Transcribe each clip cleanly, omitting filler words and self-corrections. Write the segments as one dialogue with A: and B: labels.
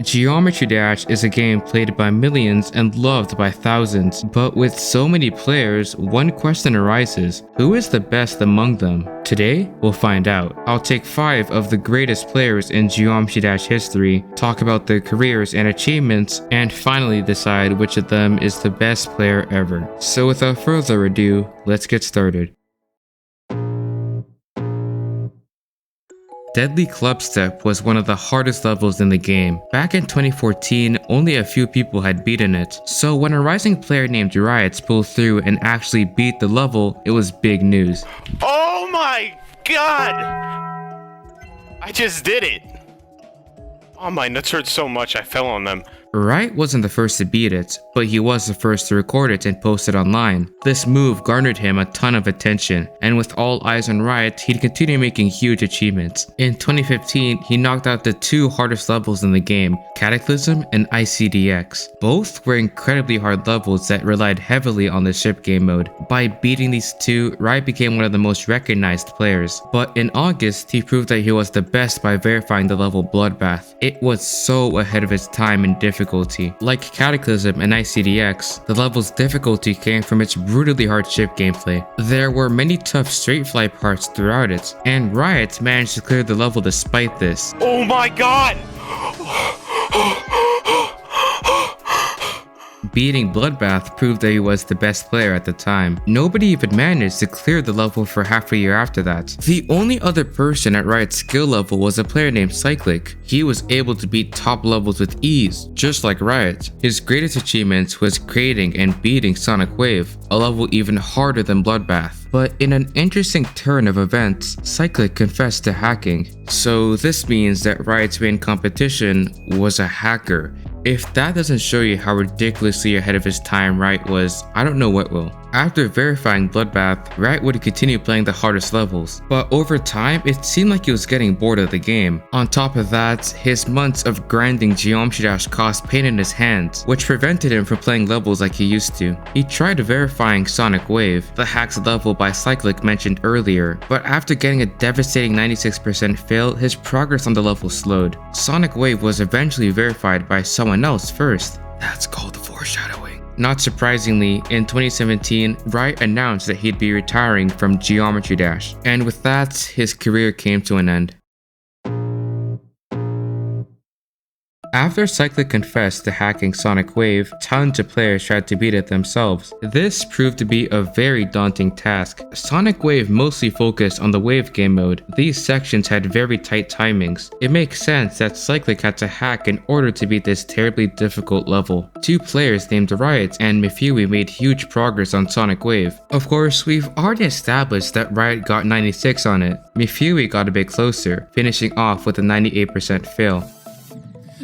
A: Geometry Dash is a game played by millions and loved by thousands, but with so many players, one question arises: who is the best among them? Today, we'll find out. I'll take 5 of the greatest players in Geometry Dash history, talk about their careers and achievements, and finally decide which of them is the best player ever. So without further ado, let's get started. Deadly Clubstep was one of the hardest levels in the game. Back in 2014, only a few people had beaten it, so when a rising player named Riot pulled through and actually beat the level, it was big news.
B: Oh my god! I just did it! Oh, my nuts hurt so much I fell on them.
A: Riot wasn't the first to beat it, but he was the first to record it and post it online. This move garnered him a ton of attention, and with all eyes on Riot, he'd continue making huge achievements. In 2015, he knocked out the 2 hardest levels in the game, Cataclysm and ICDX. Both were incredibly hard levels that relied heavily on the ship game mode. By beating these 2, Riot became one of the most recognized players. But in August, he proved that he was the best by verifying the level Bloodbath. It was so ahead of its time in difficulty. Like Cataclysm and ICDX, the level's difficulty came from its brutally hard ship gameplay. There were many tough straight fly parts throughout it, and Riot managed to clear the level despite this.
B: Oh my god!
A: Beating Bloodbath proved that he was the best player at the time. Nobody even managed to clear the level for half a year after that. The only other person at Riot's skill level was a player named Cyclic. He was able to beat top levels with ease, just like Riot. His greatest achievements was creating and beating Sonic Wave, a level even harder than Bloodbath. But in an interesting turn of events, Cyclic confessed to hacking. So this means that Riot's main competition was a hacker. If that doesn't show you how ridiculously ahead of his time Riot was, I don't know what will. After verifying Bloodbath, Riot would continue playing the hardest levels, but over time, it seemed like he was getting bored of the game. On top of that, his months of grinding Geometry Dash caused pain in his hands, which prevented him from playing levels like he used to. He tried verifying Sonic Wave, the hacked level by Cyclic mentioned earlier, but after getting a devastating 96% fail, his progress on the level slowed. Sonic Wave was eventually verified by someone else first. That's called foreshadowing. Not surprisingly, in 2017, Riot announced that he'd be retiring from Geometry Dash, and with that, his career came to an end. After Cyclic confessed to hacking Sonic Wave, tons of players tried to beat it themselves. This proved to be a very daunting task. Sonic Wave mostly focused on the Wave game mode. These sections had very tight timings. It makes sense that Cyclic had to hack in order to beat this terribly difficult level. 2 players named Riot and Mifui made huge progress on Sonic Wave. Of course, we've already established that Riot got 96 on it. Mifui got a bit closer, finishing off with a 98% fail.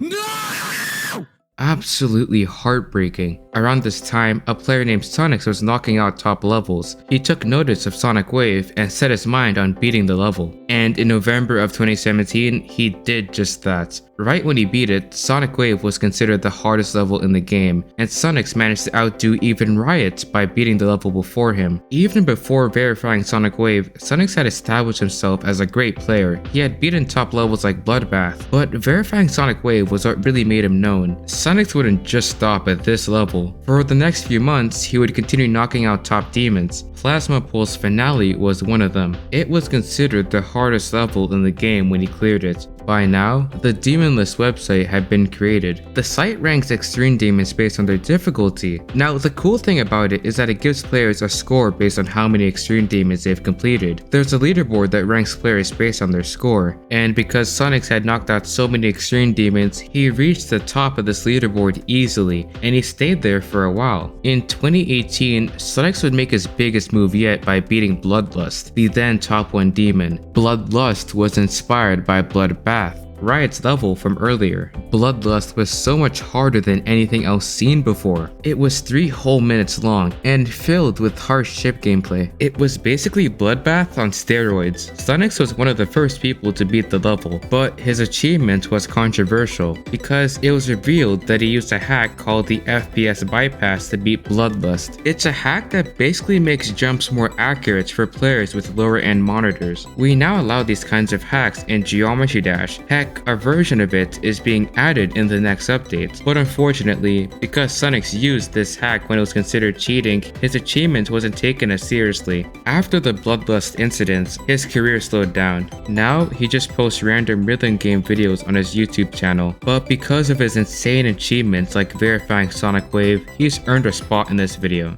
C: No!
A: Absolutely heartbreaking. Around this time, a player named Sunix was knocking out top levels. He took notice of Sonic Wave and set his mind on beating the level. And in November of 2017, he did just that. Right when he beat it, Sonic Wave was considered the hardest level in the game, and Sunix managed to outdo even Riot by beating the level before him. Even before verifying Sonic Wave, Sunix had established himself as a great player. He had beaten top levels like Bloodbath, but verifying Sonic Wave was what really made him known. Sunix wouldn't just stop at this level. For the next few months, he would continue knocking out top demons. Plasma Pulse Finale was one of them. It was considered the hardest level in the game when he cleared it. By now, the Demon List website had been created. The site ranks extreme demons based on their difficulty. Now, the cool thing about it is that it gives players a score based on how many extreme demons they've completed. There's a leaderboard that ranks players based on their score, and because Sunix had knocked out so many extreme demons, he reached the top of this leaderboard easily, and he stayed there for a while. In 2018, Sunix would make his biggest move yet by beating Bloodlust, the then top 1 demon. Bloodlust was inspired by Bloodbath, Riot's level from earlier. Bloodlust was so much harder than anything else seen before. It was 3 whole minutes long and filled with harsh ship gameplay. It was basically Bloodbath on steroids. Sunix was one of the first people to beat the level, but his achievement was controversial because it was revealed that he used a hack called the FPS bypass to beat Bloodlust. It's a hack that basically makes jumps more accurate for players with lower end monitors. We now allow these kinds of hacks in Geometry Dash. Heck, Zodiac, a version of it is being added in the next update. But unfortunately, because Sunix used this hack when it was considered cheating, his achievement wasn't taken as seriously. After the Bloodlust incidents, his career slowed down. Now, he just posts random rhythm game videos on his YouTube channel, but because of his insane achievements like verifying Sonic Wave, he's earned a spot in this video.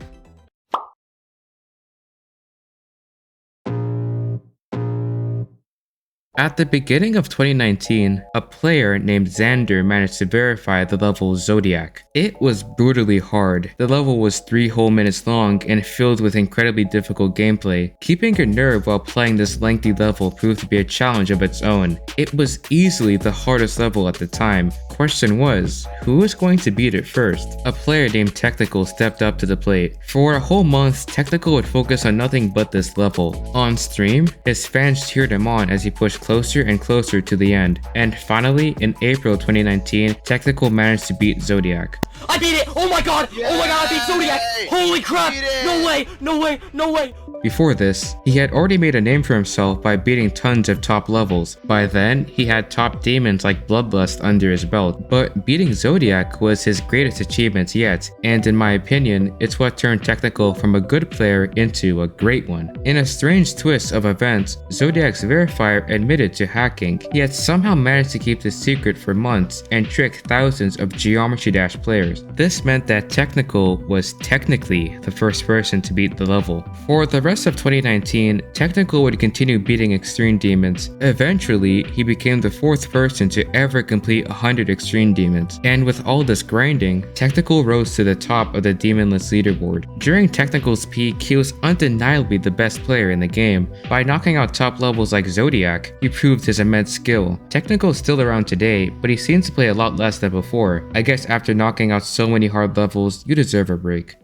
A: At the beginning of 2019, a player named Xander managed to verify the level Zodiac. It was brutally hard. The level was 3 whole minutes long and filled with incredibly difficult gameplay. Keeping your nerve while playing this lengthy level proved to be a challenge of its own. It was easily the hardest level at the time. Question was, who was going to beat it first? A player named Technical stepped up to the plate. For a whole month, Technical would focus on nothing but this level. On stream, his fans cheered him on as he pushed closer and closer to the end. And finally, in April 2019, Technical managed to beat Zodiac.
C: I beat it! Oh my god!
D: Yay!
C: Oh my god, I beat Zodiac! Holy crap! No way! No way! No way!
A: Before this, he had already made a name for himself by beating tons of top levels. By then, he had top demons like Bloodlust under his belt, but beating Zodiac was his greatest achievement yet, and in my opinion, it's what turned Technical from a good player into a great one. In a strange twist of events, Zodiac's verifier admitted to hacking. He had somehow managed to keep this secret for months and trick thousands of Geometry Dash players. This meant that Technical was technically the first person to beat the level. For the rest of 2019, Technical would continue beating extreme demons. Eventually, he became the 4th person to ever complete 100 extreme demons. And with all this grinding, Technical rose to the top of the demon list leaderboard. During Technical's peak, he was undeniably the best player in the game. By knocking out top levels like Zodiac, he proved his immense skill. Technical is still around today, but he seems to play a lot less than before. I guess after knocking out so many hard levels, you deserve a break.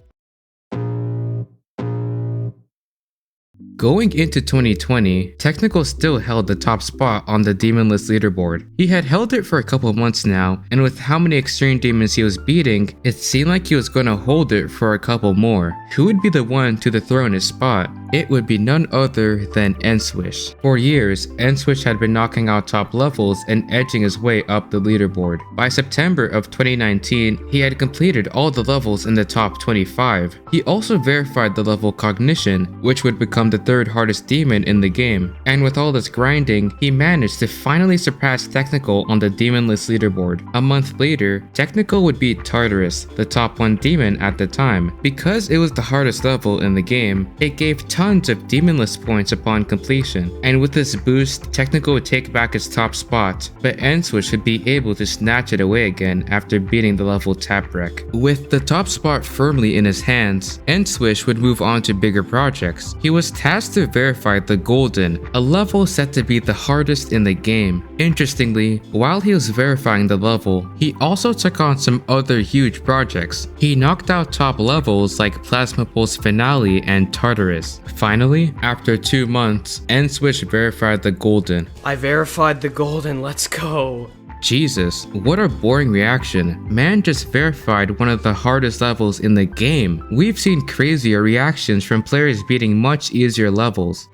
A: Going into 2020, Technical still held the top spot on the demon list leaderboard. He had held it for a couple months now, and with how many extreme demons he was beating, it seemed like he was gonna hold it for a couple more. Who would be the one to dethrone his spot? It would be none other than nSwish. For years, nSwish had been knocking out top levels and edging his way up the leaderboard. By September of 2019, he had completed all the levels in the top 25. He also verified the level Cognition, which would become the 3rd hardest demon in the game. And with all this grinding, he managed to finally surpass Technical on the demon list leaderboard. A month later, Technical would beat Tartarus, the top 1 demon at the time. Because it was the hardest level in the game, it gave tons of demon list points upon completion. And with this boost, Technical would take back its top spot, but nSwish would be able to snatch it away again after beating the level Taprek. With the top spot firmly in his hands, nSwish would move on to bigger projects. He was tasked to verify the Golden, a level set to be the hardest in the game. Interestingly, while he was verifying the level, he also took on some other huge projects. He knocked out top levels like Plasma Pulse Finale and Tartarus. Finally, after 2 months, nSwish verified the Golden.
C: I verified the Golden, let's go.
A: Jesus, what a boring reaction. Man just verified one of the hardest levels in the game. We've seen crazier reactions from players beating much easier levels.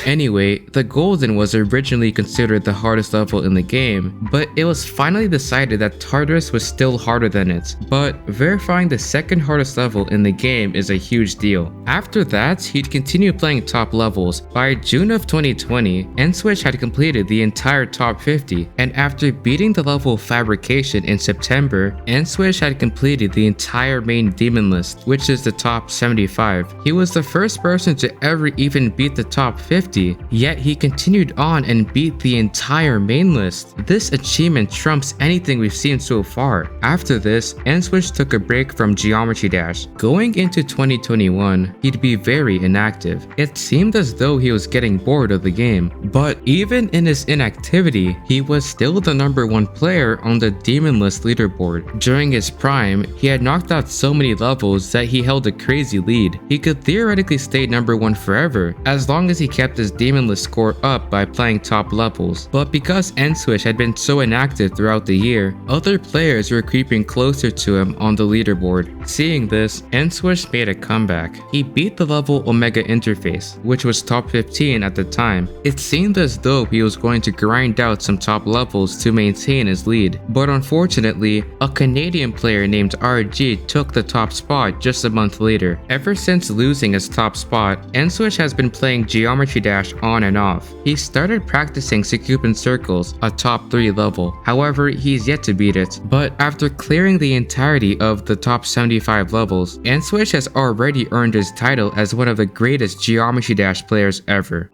A: Anyway, the Golden was originally considered the hardest level in the game, but it was finally decided that Tartarus was still harder than it. But verifying the 2nd hardest level in the game is a huge deal. After that, he'd continue playing top levels. By June of 2020, nSwish had completed the entire top 50, and after beating the level Fabrication in September, nSwish had completed the entire main demon list, which is the top 75. He was the first person to ever even beat the top 50, yet he continued on and beat the entire main list. This achievement trumps anything we've seen so far. After this, nSwish took a break from Geometry Dash. Going into 2021, he'd be very inactive. It seemed as though he was getting bored of the game, but even in his inactivity, he was still the #1 player on the demon list leaderboard. During his prime, he had knocked out so many levels that he held a crazy lead. He could theoretically stay #1 forever, as long as he kept his his demon list score up by playing top levels, but because nSwish had been so inactive throughout the year, other players were creeping closer to him on the leaderboard. Seeing this, nSwish made a comeback. He beat the level Omega interface, which was top 15 at the time. It seemed as though he was going to grind out some top levels to maintain his lead, but unfortunately, a Canadian player named RG took the top spot just a month later. Ever since losing his top spot, nSwish has been playing Geometry Dash on and off. He started practicing Secupin Circles, a top 3 level. However, he's yet to beat it. But after clearing the entirety of the top 75 levels, nSwish has already earned his title as one of the greatest Geometry Dash players ever.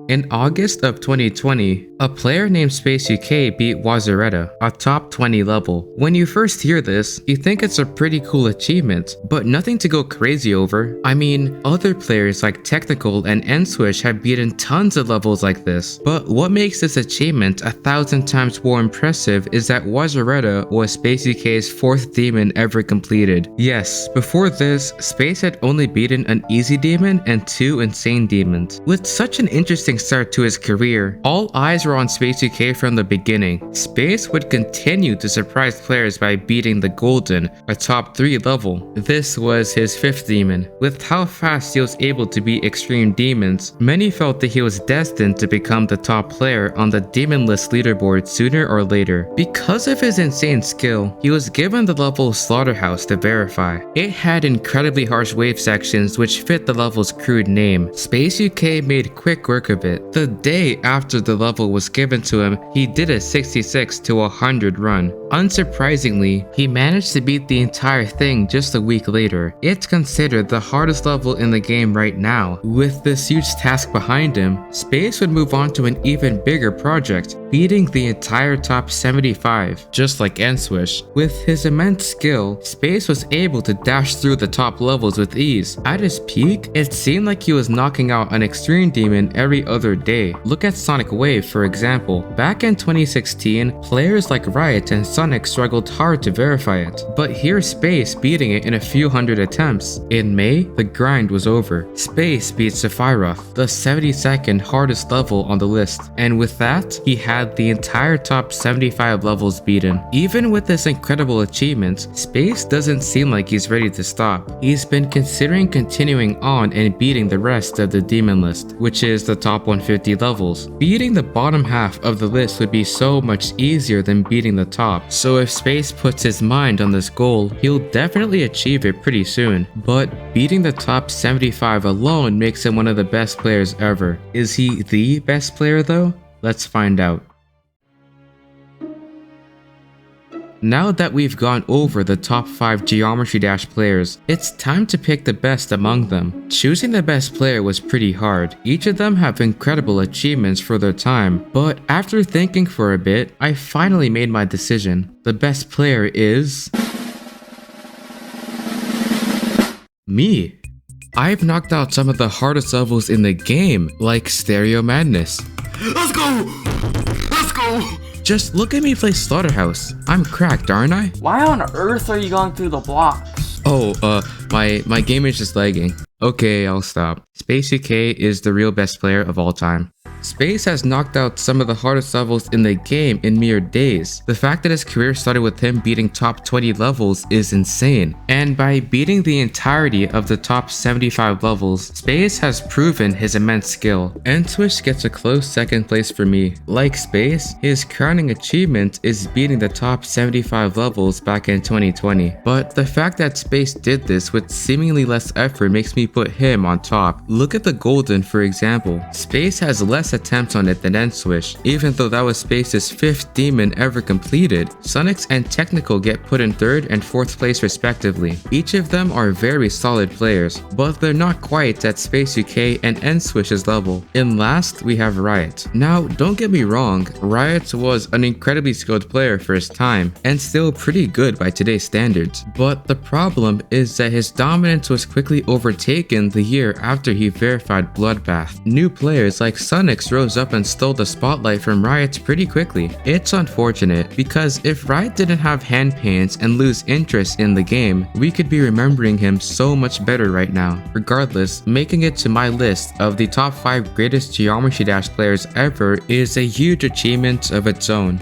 A: In August of 2020, a player named SpaceUK beat Wazaretta, a top 20 level. When you first hear this, you think it's a pretty cool achievement, but nothing to go crazy over. I mean, other players like Technical and nSwish have beaten tons of levels like this. But what makes this achievement 1,000 times more impressive is that Wazaretta was SpaceUK's 4th demon ever completed. Yes, before this, Space had only beaten an easy demon and 2 insane demons. With such an interesting start to his career, all eyes were on SpaceUK from the beginning. Space would continue to surprise players by beating the Golden, a top 3 level. This was his 5th demon. With how fast he was able to beat extreme demons, many felt that he was destined to become the top player on the demon list leaderboard sooner or later. Because of his insane skill, he was given the level Slaughterhouse to verify. It had incredibly harsh wave sections which fit the level's crude name. SpaceUK made quick work of it. The day after the level was given to him, he did a 66 to 100 run. Unsurprisingly, he managed to beat the entire thing just a week later. It's considered the hardest level in the game right now. With this huge task behind him, Space would move on to an even bigger project, beating the entire top 75, just like nSwish. With his immense skill, Space was able to dash through the top levels with ease. At his peak, it seemed like he was knocking out an extreme demon every other day. Look at Sonic Wave for example. Back in 2016, players like Riot and Sunix struggled hard to verify it, but here's Space beating it in a few hundred attempts. In May, the grind was over. Space beat Sephiroth, the 72nd hardest level on the list, and with that, he had the entire top 75 levels beaten. Even with this incredible achievement, Space doesn't seem like he's ready to stop. He's been considering continuing on and beating the rest of the demon list, which is the top 150 levels. Beating the bottom half of the list would be so much easier than beating the top, so if Space puts his mind on this goal, he'll definitely achieve it pretty soon. But beating the top 75 alone makes him one of the best players ever. Is he the best player though? Let's find out. Now that we've gone over the top 5 Geometry Dash players, it's time to pick the best among them. Choosing the best player was pretty hard. Each of them have incredible achievements for their time, but after thinking for a bit, I finally made my decision. The best player is... me. I've knocked out some of the hardest levels in the game, like Stereo Madness.
C: Let's go! Let's go!
A: Just look at me play Slaughterhouse. I'm cracked, aren't I?
D: Why on earth are you going through the blocks?
A: Oh, my game is just lagging. Okay, I'll stop. SpaceUK is the real best player of all time. Space has knocked out some of the hardest levels in the game in mere days. The fact that his career started with him beating top 20 levels is insane. And by beating the entirety of the top 75 levels, Space has proven his immense skill. nSwish gets a close second place for me. Like Space, his crowning achievement is beating the top 75 levels back in 2020. But the fact that Space did this with seemingly less effort makes me put him on top. Look at the Golden for example. Space has less attempts on it than nSwish, even though that was Space's 5th demon ever completed. Sunix and Technical get put in 3rd and 4th place respectively. Each of them are very solid players, but they're not quite at SpaceUK and nSwish's level. In last, we have Riot. Now, don't get me wrong, Riot was an incredibly skilled player for his time, and still pretty good by today's standards. But the problem is that his dominance was quickly overtaken the year after he verified Bloodbath. New players like Sunix Sunix rose up and stole the spotlight from Riot pretty quickly. It's unfortunate because if Riot didn't have hand pains and lose interest in the game, we could be remembering him so much better right now. Regardless, making it to my list of the top 5 greatest Geometry Dash players ever is a huge achievement of its own.